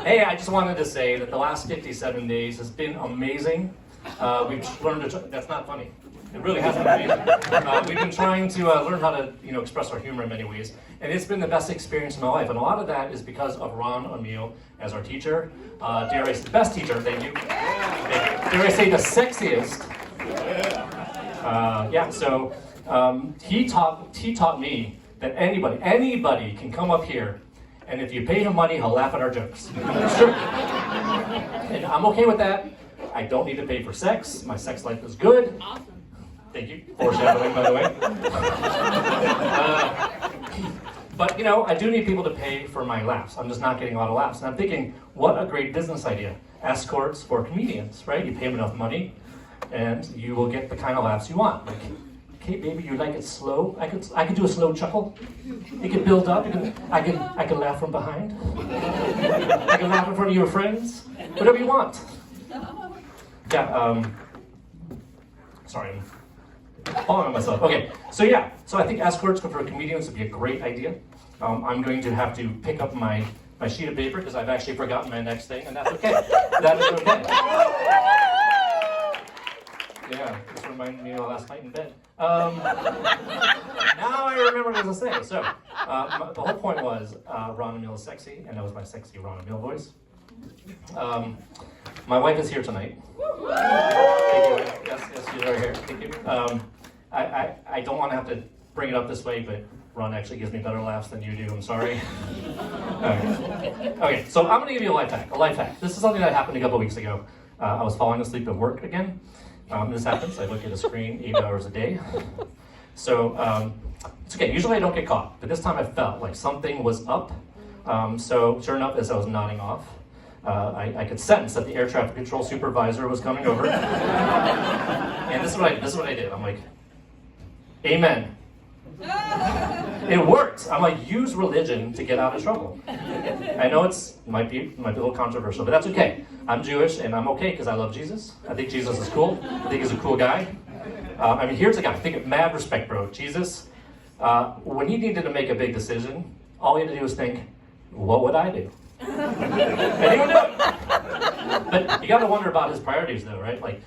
Hey, I just wanted to say that the last 57 days has been amazing. We've learned to, that's not funny. It really has been amazing. We've been trying to learn how to, express our humor in many ways, and it's been the best experience of my life. And a lot of that is because of Ron O'Neill as our teacher. Dare I say, the best teacher? Thank you. Dare I say, the sexiest? He taught me that anybody can come up here, and if you pay him money, he'll laugh at our jokes. It's true. And I'm okay with that. I don't need to pay for sex. My sex life is good. Awesome. Thank you. Foreshadowing, by the way. But I do need people to pay for my laughs. I'm just not getting a lot of laughs. And I'm thinking, what a great business idea. Escorts for comedians, right? You pay them enough money, and you will get the kind of laughs you want. Like, okay, baby, you like it slow? I could do a slow chuckle. It could build up. I could laugh from behind. I can laugh in front of your friends. Whatever you want. Yeah. Sorry, I'm falling on myself. Okay. So I think escorts for comedians would be a great idea. I'm going to have to pick up my sheet of paper because I've actually forgotten my next thing, and that's okay. That is okay. Yeah, this reminded me of last night in bed. Now I remember what I was going to say. So, the whole point was Ron O'Neill is sexy, and that was my sexy Ron O'Neill voice. My wife is here tonight. Thank you. Yes, she's right here. Thank you. I don't want to have to bring it up this way, but Ron actually gives me better laughs than you do. I'm sorry. Okay, so I'm going to give you a life hack. A life hack. This is something that happened a couple weeks ago. I was falling asleep at work again. This happens. I look at a screen 8 hours a day. So it's okay. Usually I don't get caught, but this time I felt like something was up. So sure enough, as I was nodding off, I could sense that the air traffic control supervisor was coming over. And this is what I did. I'm like, amen. It worked. I'm like, use religion to get out of trouble. I know might be a little controversial, but that's okay. I'm Jewish, and I'm okay because I love Jesus. I think Jesus is cool. I think he's a cool guy. Here's a guy. Think of mad respect, bro. Jesus, when he needed to make a big decision, all he had to do was think, what would I do? And he would do it. But you got to wonder about his priorities, though, right? Like,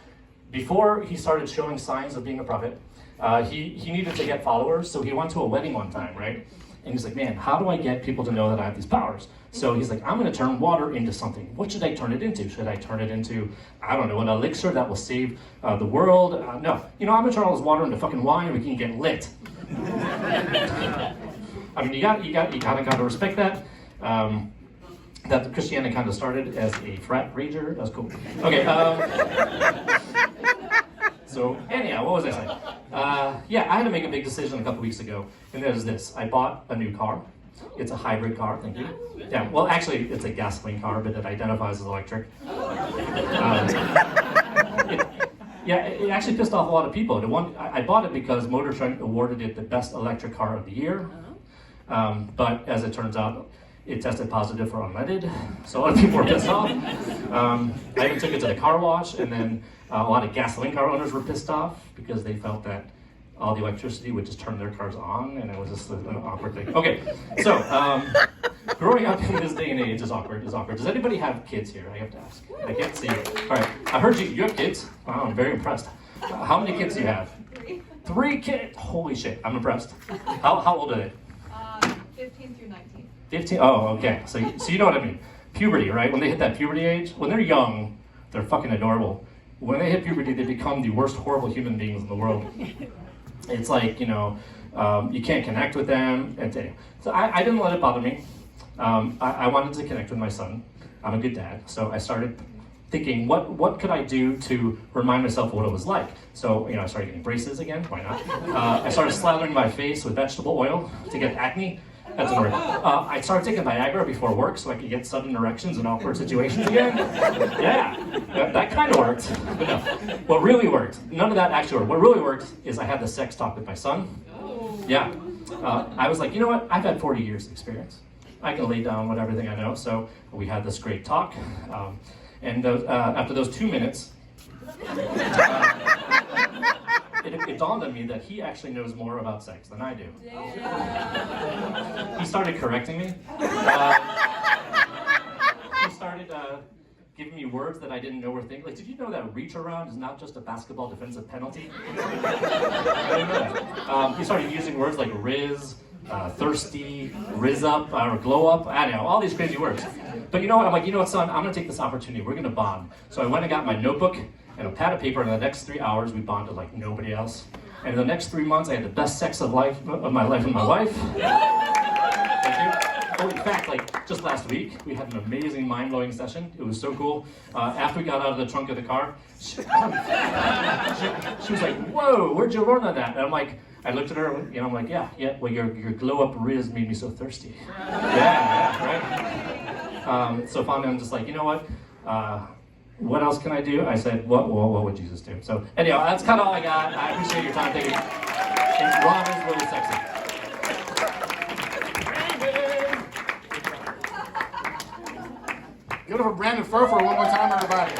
before he started showing signs of being a prophet, he needed to get followers, so he went to a wedding one time, right? And he's like, man, how do I get people to know that I have these powers? So he's like, I'm going to turn water into something. What should I turn it into? Should I turn it into, I don't know, an elixir that will save the world? No. I'm going to turn all this water into fucking wine and we can get lit. You got to respect that. That Christianity kind of started as a frat rager. That's cool. Okay. So anyhow, what was I saying? I had to make a big decision a couple weeks ago, and that is this. I bought a new car. It's a hybrid car, thank you. Yeah, well, actually, it's a gasoline car, but it identifies as electric. It actually pissed off a lot of people. I bought it because Motor Trend awarded it the best electric car of the year. But as it turns out, it tested positive for unleaded, so a lot of people were pissed off. I even took it to the car wash, and then a lot of gasoline car owners were pissed off because they felt that all the electricity would just turn their cars on, and it was just an awkward thing. Okay, so growing up in this day and age is awkward. Does anybody have kids here? I have to ask. I can't see you. All right, I heard you have kids. Wow, I'm very impressed. How many kids do you have? 3 kids? Holy shit, I'm impressed. How old are they? 15 through 19. 15? Oh, okay. So you know what I mean. Puberty, right? When they hit that puberty age, when they're young, they're fucking adorable. When they hit puberty, they become the worst horrible human beings in the world. It's like, you can't connect with them. So I didn't let it bother me. I wanted to connect with my son. I'm a good dad. So I started thinking, what could I do to remind myself what it was like? So, I started getting braces again. Why not? I started slathering my face with vegetable oil to get acne. That's an word. I started taking Viagra before work so I could get sudden erections in awkward situations again. Yeah, that kind of worked. But no, what really worked, none of that actually worked. What really worked is I had the sex talk with my son. Yeah, I was like, you know what? I've had 40 years of experience. I can lay down with everything I know. So we had this great talk. After those 2 minutes, it dawned on me that he actually knows more about sex than I do. He started correcting me. giving me words that I didn't know were things. Like, did you know that reach around is not just a basketball defensive penalty? I didn't know that. He started using words like riz, thirsty, riz up, or glow up. I don't know, all these crazy words. But you know what? I'm like, you know what, son? I'm going to take this opportunity. We're going to bond. So I went and got my notebook and a pad of paper, and in the next 3 hours, we bonded like nobody else. And in the next 3 months, I had the best sex of my life with my wife. Thank you. Oh, in fact, like just last week, we had an amazing, mind-blowing session. It was so cool. After we got out of the trunk of the car, she was like, "Whoa, where'd you learn that?" And I'm like, I looked at her, and I'm like, "Yeah. Well, your glow-up riz made me so thirsty." Yeah, right. So finally, I'm just like, you know what? What else can I do? I said, what would Jesus do? So anyhow, that's kind of all I got. I appreciate your time. Thank you. And Ron is really sexy. Give it up for Brandon Furfur one more time, everybody.